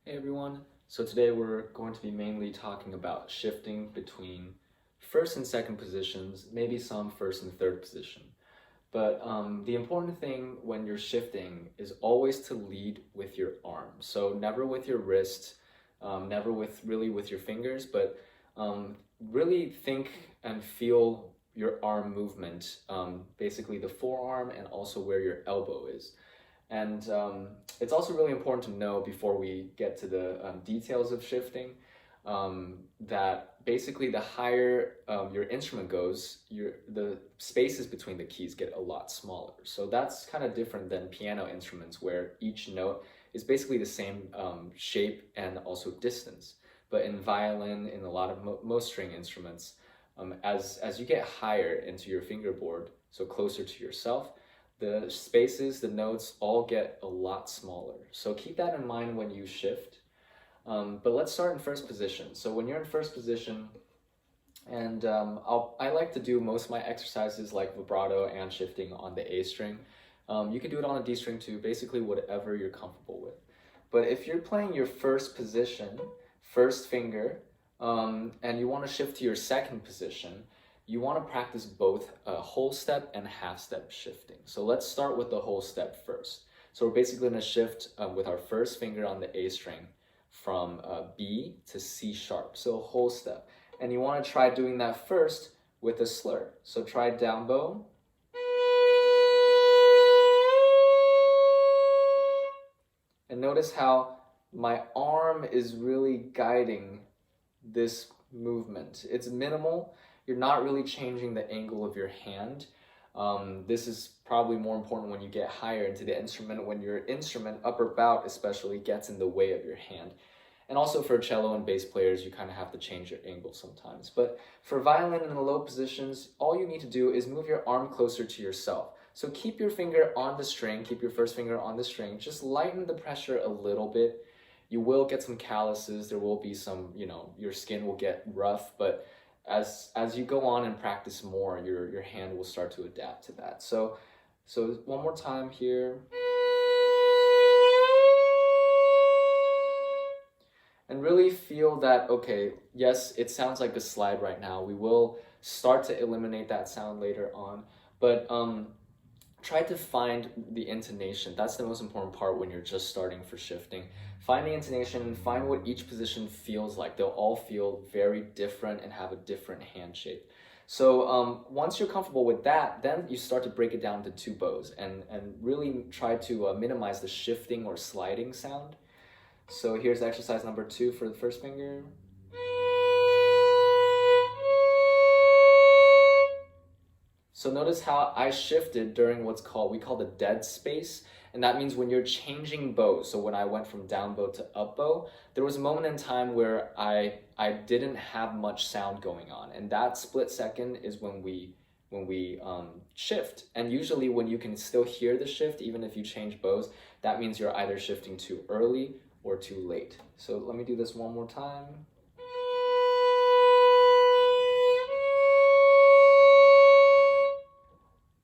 Hey everyone, so today we're going to be mainly talking about shifting between first and second positions, maybe some first and third position. But the important thing when you're shifting is always to lead with your arm. So never with your wrist, never with your fingers, but really think and feel your arm movement, basically the forearm and also where your elbow is. And it's also really important to know before we get to the details of shifting that basically the higher your instrument goes, the spaces between the keys get a lot smaller. So that's kind of different than piano instruments where each note is basically the same shape and also distance. But in violin, in a lot of most string instruments, as you get higher into your fingerboard, so closer to yourself, the spaces, the notes all get a lot smaller. So keep that in mind when you shift. But let's start in first position. So when you're in first position, and I like to do most of my exercises like vibrato and shifting on the A string. You can do it on the D string too, basically whatever you're comfortable with. But if you're playing your first position, first finger, and you want to shift to your second position, you want to practice both whole step and half step shifting. So let's start with the whole step first. So we're basically going to shift with our first finger on the A string from B to C sharp, so whole step. And you want to try doing that first with a slur. So try down bow. And notice how my arm is really guiding this movement. It's minimal. You're not really changing the angle of your hand. This is probably more important when you get higher into the instrument, when your instrument, upper bout especially, gets in the way of your hand. And also for cello and bass players, you kind of have to change your angle sometimes. But for violin in the low positions, all you need to do is move your arm closer to yourself. So keep your finger on the string, keep your first finger on the string, just lighten the pressure a little bit. You will get some calluses, there will be some, your skin will get rough, but as you go on and practice more, your hand will start to adapt to that. So one more time here. And really feel that, okay, yes, it sounds like a slide right now. We will start to eliminate that sound later on, but try to find the intonation. That's the most important part when you're just starting for shifting. Find the intonation and find what each position feels like. They'll all feel very different and have a different hand shape. So once you're comfortable with that, then you start to break it down to two bows and really try to minimize the shifting or sliding sound. So here's exercise number 2 for the first finger. So notice how I shifted during what's called, we call the dead space. And that means when you're changing bows. So when I went from down bow to up bow, there was a moment in time where I didn't have much sound going on. And that split second is when we shift. And usually when you can still hear the shift, even if you change bows, that means you're either shifting too early or too late. So let me do this one more time.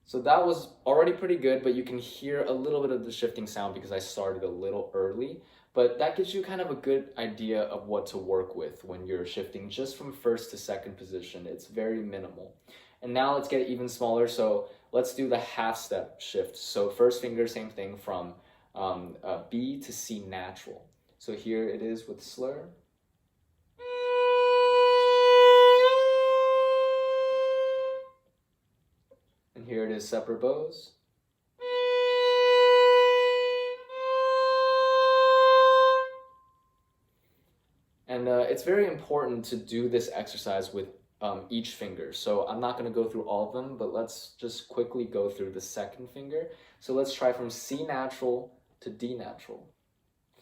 So that was already pretty good, but you can hear a little bit of the shifting sound because I started a little early. But that gives you kind of a good idea of what to work with when you're shifting just from first to second position. It's very minimal. And now let's get it even smaller. So let's do the half step shift. So first finger, same thing, from B to C natural. So here it is with slur. And here it is separate bows. And it's very important to do this exercise with each finger. So I'm not going to go through all of them, but let's just quickly go through the second finger. So let's try from C natural to D natural.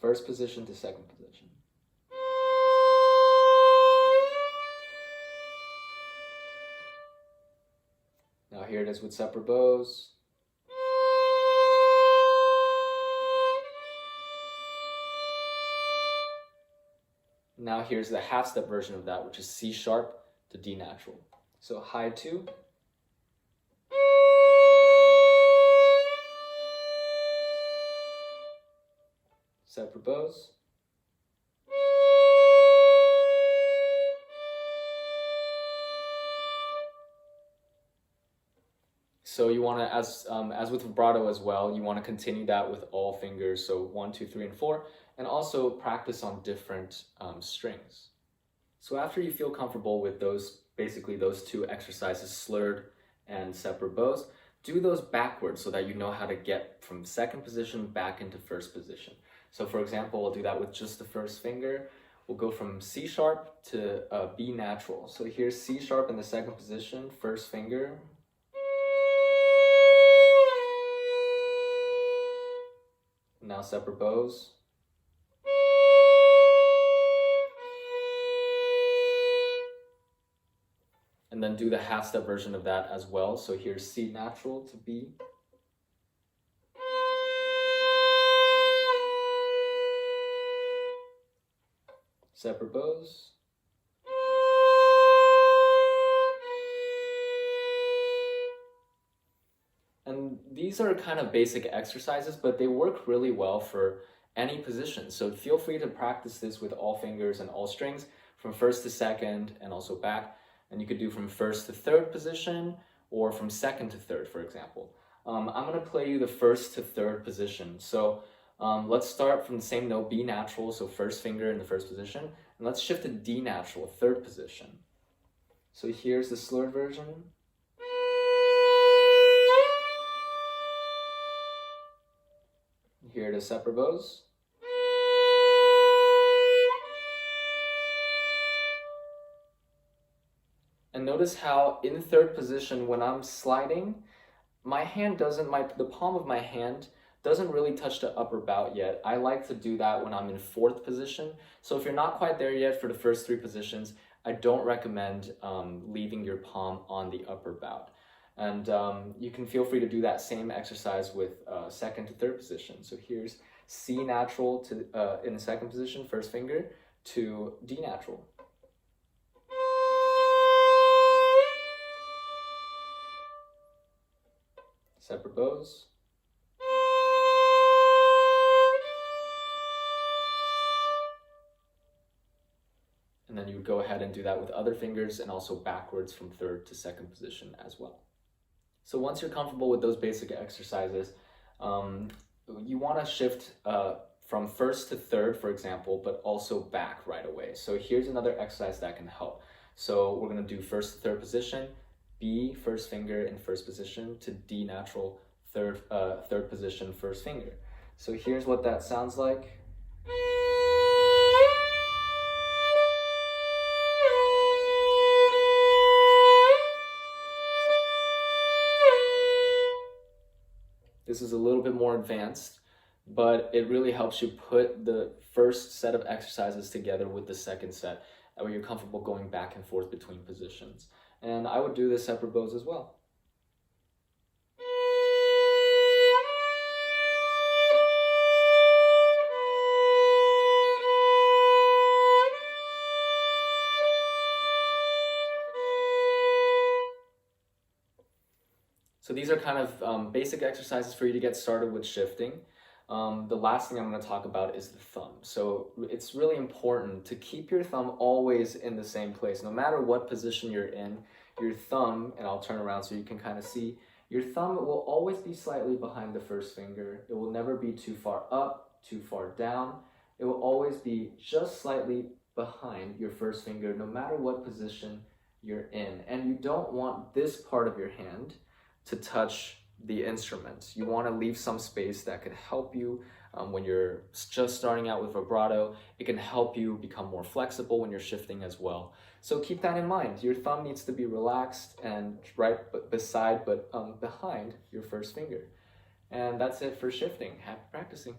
First position to second position. Now here it is with separate bows. Now here's the half step version of that, which is C sharp to D natural. So high 2. Separate bows. So you want to, as with vibrato as well, you want to continue that with all fingers. So 1, 2, 3, and 4, and also practice on different strings. So after you feel comfortable with basically those two exercises, slurred and separate bows, do those backwards so that you know how to get from second position back into first position. So for example, we'll do that with just the first finger. We'll go from C sharp to B natural. So here's C sharp in the second position, first finger. Now separate bows. And then do the half step version of that as well. So here's C natural to B. Separate bows. And these are kind of basic exercises, but they work really well for any position. So feel free to practice this with all fingers and all strings from first to second and also back. And you could do from first to third position or from second to third, for example. I'm going to play you the first to third position. So let's start from the same note, B natural, so first finger in the first position. And let's shift to D natural, third position. So here's the slurred version. Here it is, separate bows. And notice how in third position, when I'm sliding, the palm of my hand doesn't really touch the upper bout yet. I like to do that when I'm in fourth position. So if you're not quite there yet for the first three positions, I don't recommend leaving your palm on the upper bout. And you can feel free to do that same exercise with second to third position. So here's C natural to in the second position, first finger, to D natural. Separate bows. And then you would go ahead and do that with other fingers and also backwards from third to second position as well. So once you're comfortable with those basic exercises, you want to shift from first to third, for example, but also back right away. So here's another exercise that can help. So we're going to do first to third position, B, first finger in first position, to D natural, third position, first finger. So here's what that sounds like. This is a little bit more advanced, but it really helps you put the first set of exercises together with the second set, where you're comfortable going back and forth between positions. And I would do the separate bows as well. So these are kind of basic exercises for you to get started with shifting. The last thing I'm going to talk about is the thumb. So it's really important to keep your thumb always in the same place. No matter what position you're in, your thumb, and I'll turn around so you can kind of see, your thumb will always be slightly behind the first finger. It will never be too far up, too far down. It will always be just slightly behind your first finger, no matter what position you're in. And you don't want this part of your hand to touch the instruments. You want to leave some space that could help you when you're just starting out with vibrato. It can help you become more flexible when you're shifting as well. So keep that in mind. Your thumb needs to be relaxed and right behind your first finger. And that's it for shifting. Happy practicing.